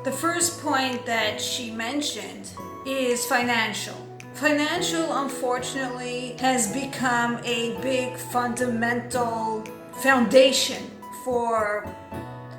The first point that she mentioned is financial. Financial, unfortunately, has become a big fundamental foundation for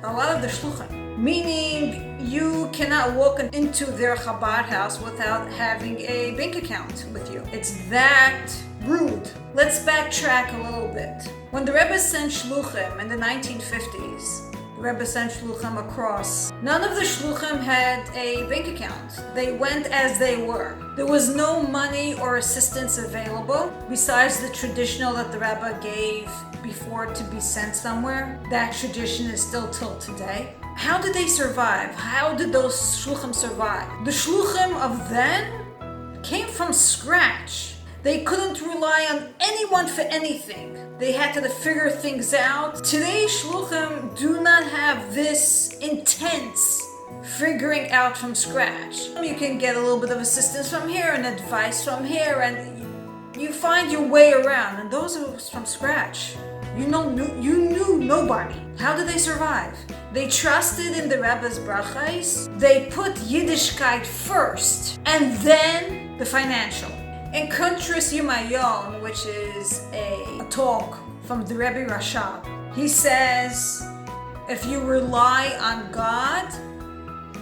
a lot of the shluchim. Meaning, you cannot walk into their Chabad house without having a bank account with you. It's that rude. Let's backtrack a little bit. When the Rebbe sent shluchim in the 1950s, the Rebbe sent shluchim across. None of the shluchim had a bank account. They went as they were. There was no money or assistance available besides the traditional that the Rebbe gave before to be sent somewhere. That tradition is still till today. How did they survive? How did those shluchim survive? The shluchim of then came from scratch. They couldn't rely on anyone for anything. They had to figure things out. Today's shluchim do not have this intense figuring out from scratch. You can get a little bit of assistance from here and advice from here, and you find your way around. And those are from scratch. You knew nobody. How did they survive? They trusted in the Rebbe's brachos. They put Yiddishkeit first, and then the financial. In Kuntras Yumayon, which is a talk from the Rebbe Rashab, he says, if you rely on God,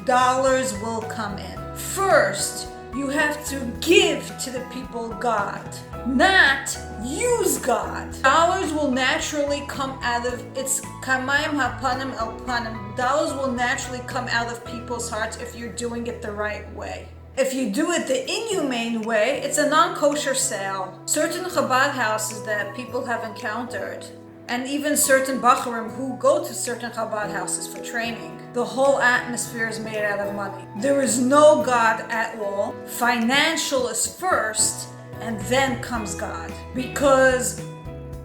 dollars will come in. First, you have to give to the people God, not use God. Dollars will naturally come out of, it's kamayim hapanim el panim. Dollars will naturally come out of people's hearts if you're doing it the right way. If you do it the inhumane way, it's a non-kosher sale. Certain Chabad houses that people have encountered, and even certain Bacharim who go to certain Chabad houses for training, the whole atmosphere is made out of money. There is no God at all. Financial is first, and then comes God. Because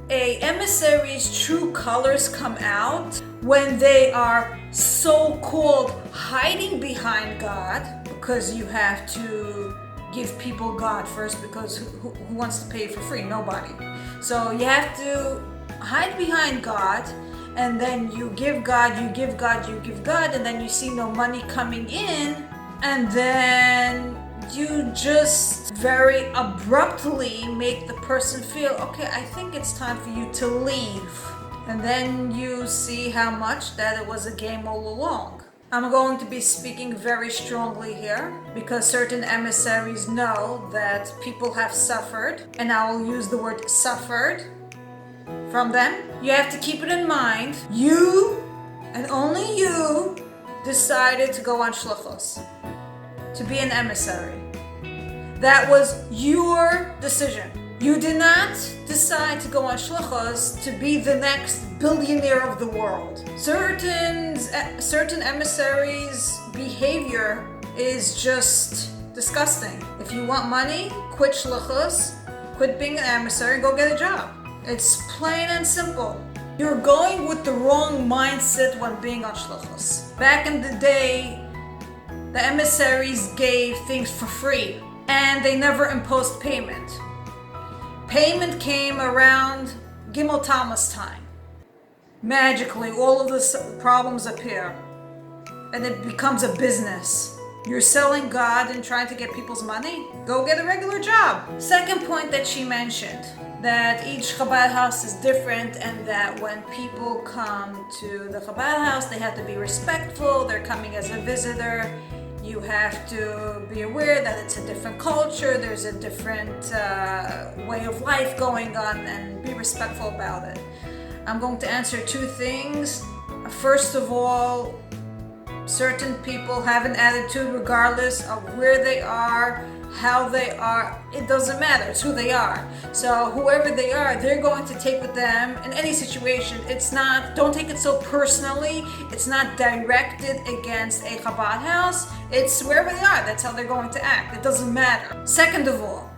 a emissary's true colors come out when they are so-called hiding behind God, because you have to give people God first, because who wants to pay for free? Nobody. So you have to hide behind God, and then you give God, you give God, you give God, and then you see no money coming in, and then you just very abruptly make the person feel, okay, I think it's time for you to leave. And then you see how much that it was a game all along. I'm going to be speaking very strongly here because certain emissaries know that people have suffered, and I will use the word suffered from them. You have to keep it in mind. You, and only you, decided to go on shluchos, to be an emissary. That was your decision. You did not decide to go on shluchos to be the next billionaire of the world. Certain emissaries' behavior is just disgusting. If you want money, quit shluchos, quit being an emissary, go get a job. It's plain and simple. You're going with the wrong mindset when being on shluchos. Back in the day, the emissaries gave things for free, and they never imposed payment. Payment came around Gimel Tammuz time. Magically, all of the problems appear, and it becomes a business. You're selling God and trying to get people's money? Go get a regular job. Second point that she mentioned, that each Chabad house is different, and that when people come to the Chabad house, they have to be respectful. They're coming as a visitor. You have to be aware that it's a different culture, there's a different way of life going on, and be respectful about it. I'm going to answer two things. First of all, certain people have an attitude regardless of where they are, how they are, it doesn't matter, it's who they are. So whoever they are, they're going to take with them in any situation. It's not, don't take it so personally, it's not directed against a Chabad house, it's wherever they are, that's how they're going to act, it doesn't matter. Second of all,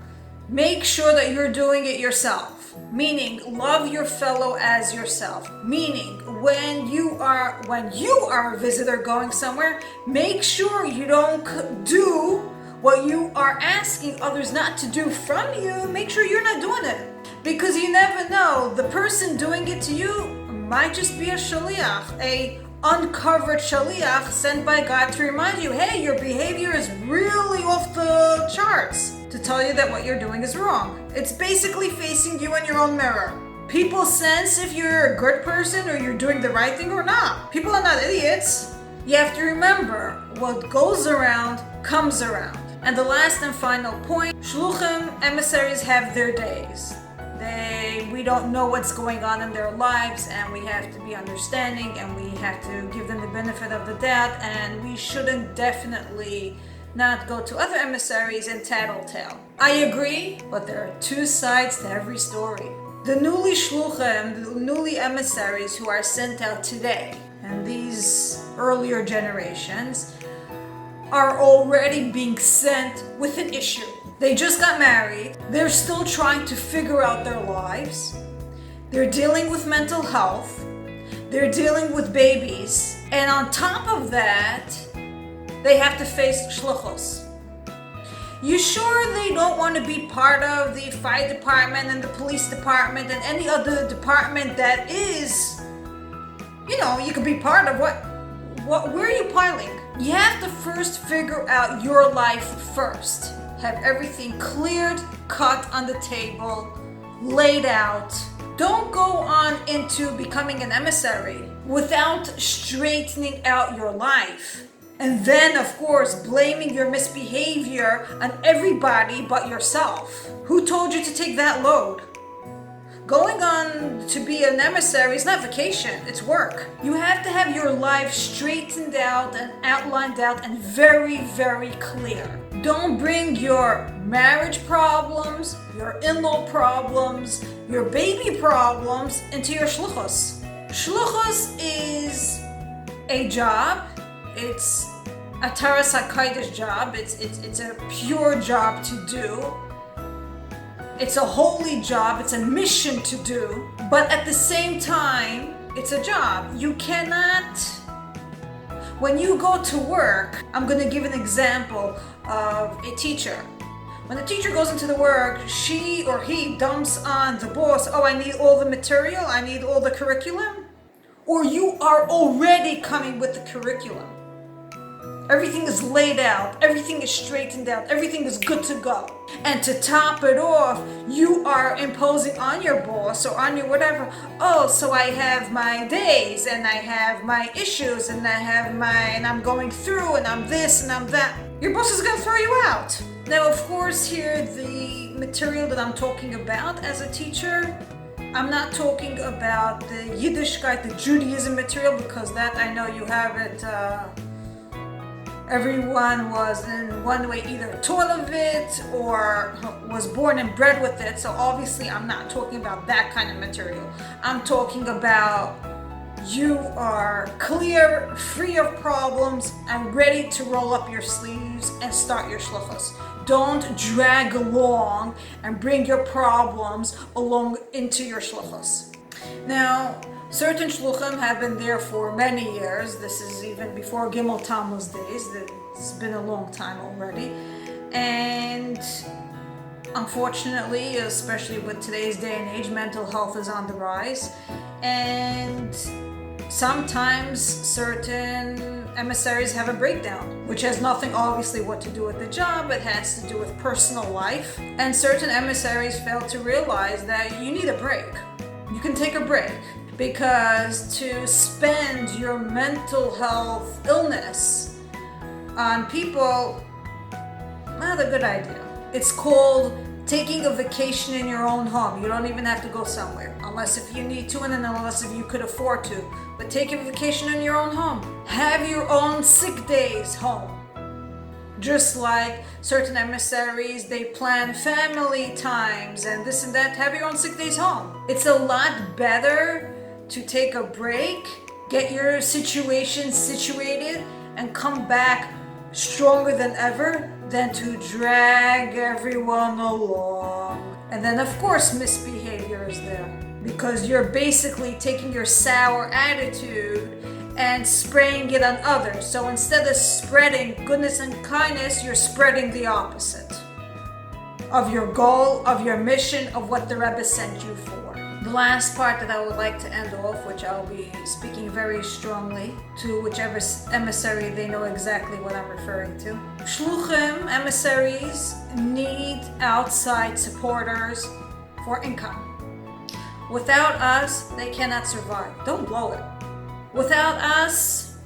make sure that you're doing it yourself, meaning love your fellow as yourself, meaning when you are a visitor going somewhere, make sure you don't do what you are asking others not to do from you. Make sure you're not doing it, because you never know, the person doing it to you might just be a shaliach, a uncovered shaliach sent by God to remind you, hey, your behavior is really off the charts, to tell you that what you're doing is wrong. It's basically facing you in your own mirror. People sense if you're a good person or you're doing the right thing or not. People are not idiots. You have to remember, what goes around comes around. And the last and final point, shluchim, emissaries, have their days. We don't know what's going on in their lives, and we have to be understanding, and we have to give them the benefit of the doubt, and we shouldn't definitely not go to other emissaries and tattletale. I agree, but there are two sides to every story. The newly shluchim, the newly emissaries who are sent out today, and these earlier generations, are already being sent with an issue. They just got married. They're still trying to figure out their lives. They're dealing with mental health. They're dealing with babies. And on top of that, they have to face shluchos. You sure they don't want to be part of the fire department and the police department and any other department that is, you could be part of where are you piling? You have to first figure out your life first. Have everything cleared, cut on the table, laid out. Don't go on into becoming an emissary without straightening out your life. And then, of course, blaming your misbehavior on everybody but yourself. Who told you to take that load? Going on to be an emissary is not vacation, it's work. You have to have your life straightened out and outlined out and very, very clear. Don't bring your marriage problems, your in-law problems, your baby problems into your shluchos. Shluchos is a job. It's a Taras HaKodesh job. It's a pure job to do. It's a holy job, it's a mission to do, but at the same time, it's a job. You cannot, when you go to work, I'm going to give an example of a teacher. When the teacher goes into the work, she or he dumps on the boss, I need all the material, I need all the curriculum, or you are already coming with the curriculum. Everything is laid out, everything is straightened out, everything is good to go. And to top it off, you are imposing on your boss or on your whatever, so I have my days and I have my issues and and I'm going through and I'm this and I'm that. Your boss is gonna throw you out. Now, of course, here the material that I'm talking about as a teacher, I'm not talking about the Yiddishkeit, the Judaism material, because that I know you have it, everyone was in one way either taught of it or was born and bred with it. So obviously I'm not talking about that kind of material. I'm talking about you are clear, free of problems, and ready to roll up your sleeves and start your shluchos. Don't drag along and bring your problems along into your shluchos. Now, certain shluchim have been there for many years. This is even before Gimel Tammuz days. It's been a long time already. And unfortunately, especially with today's day and age, mental health is on the rise. And sometimes certain emissaries have a breakdown, which has nothing obviously what to do with the job. It has to do with personal life. And certain emissaries fail to realize that you need a break. You can take a break. Because to spend your mental health illness on people, not a good idea. It's called taking a vacation in your own home. You don't even have to go somewhere, unless if you need to and unless if you could afford to. But take a vacation in your own home. Have your own sick days home. Just like certain emissaries, they plan family times and this and that. Have your own sick days home. It's a lot better to take a break, get your situation situated, and come back stronger than ever than to drag everyone along. And then, of course, misbehavior is there because you're basically taking your sour attitude and spraying it on others. So instead of spreading goodness and kindness, you're spreading the opposite of your goal, of your mission, of what the Rebbe sent you for. The last part that I would like to end off, which I'll be speaking very strongly to whichever emissary, they know exactly what I'm referring to. Shluchim, emissaries, need outside supporters for income. Without us, they cannot survive. Don't blow it. Without us,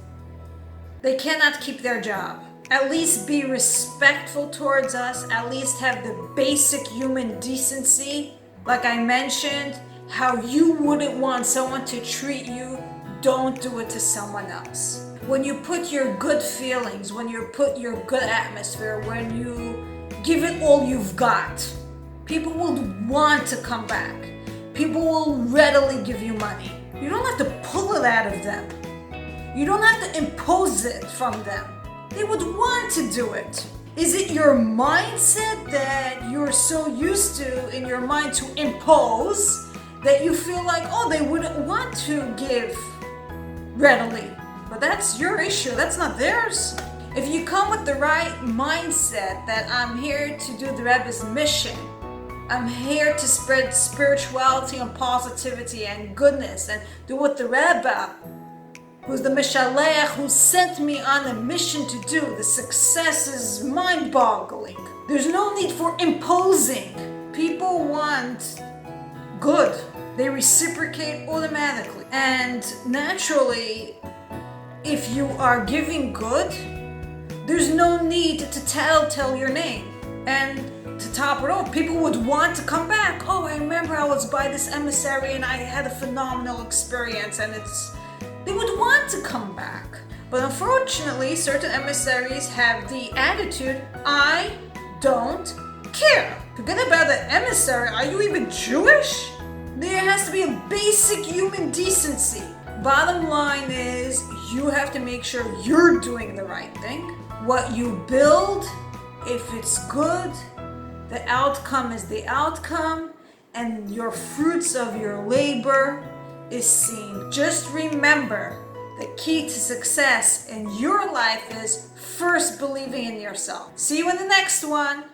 they cannot keep their job. At least be respectful towards us. At least have the basic human decency. Like I mentioned, how you wouldn't want someone to treat you, don't do it to someone else. When you put your good feelings, when you put your good atmosphere, when you give it all you've got, people will want to come back. People will readily give you money. You don't have to pull it out of them. You don't have to impose it from them. They would want to do it. Is it your mindset that you're so used to in your mind to impose that you feel like, oh, they wouldn't want to give readily? But that's your issue, that's not theirs. If you come with the right mindset that I'm here to do the Rebbe's mission, I'm here to spread spirituality and positivity and goodness and do what the Rebbe, who's the Mishalech, who sent me on a mission to do, the success is mind-boggling. There's no need for imposing. People want good. They reciprocate automatically. And naturally, if you are giving good, there's no need to tell your name. And to top it off, people would want to come back. Oh, I remember I was by this emissary and I had a phenomenal experience, and they would want to come back. But unfortunately, certain emissaries have the attitude, I don't care. Forget about the emissary. Are you even Jewish? There has to be a basic human decency. Bottom line is, you have to make sure you're doing the right thing. What you build, if it's good, the outcome is the outcome, and your fruits of your labor is seen. Just remember, the key to success in your life is first believing in yourself. See you in the next one.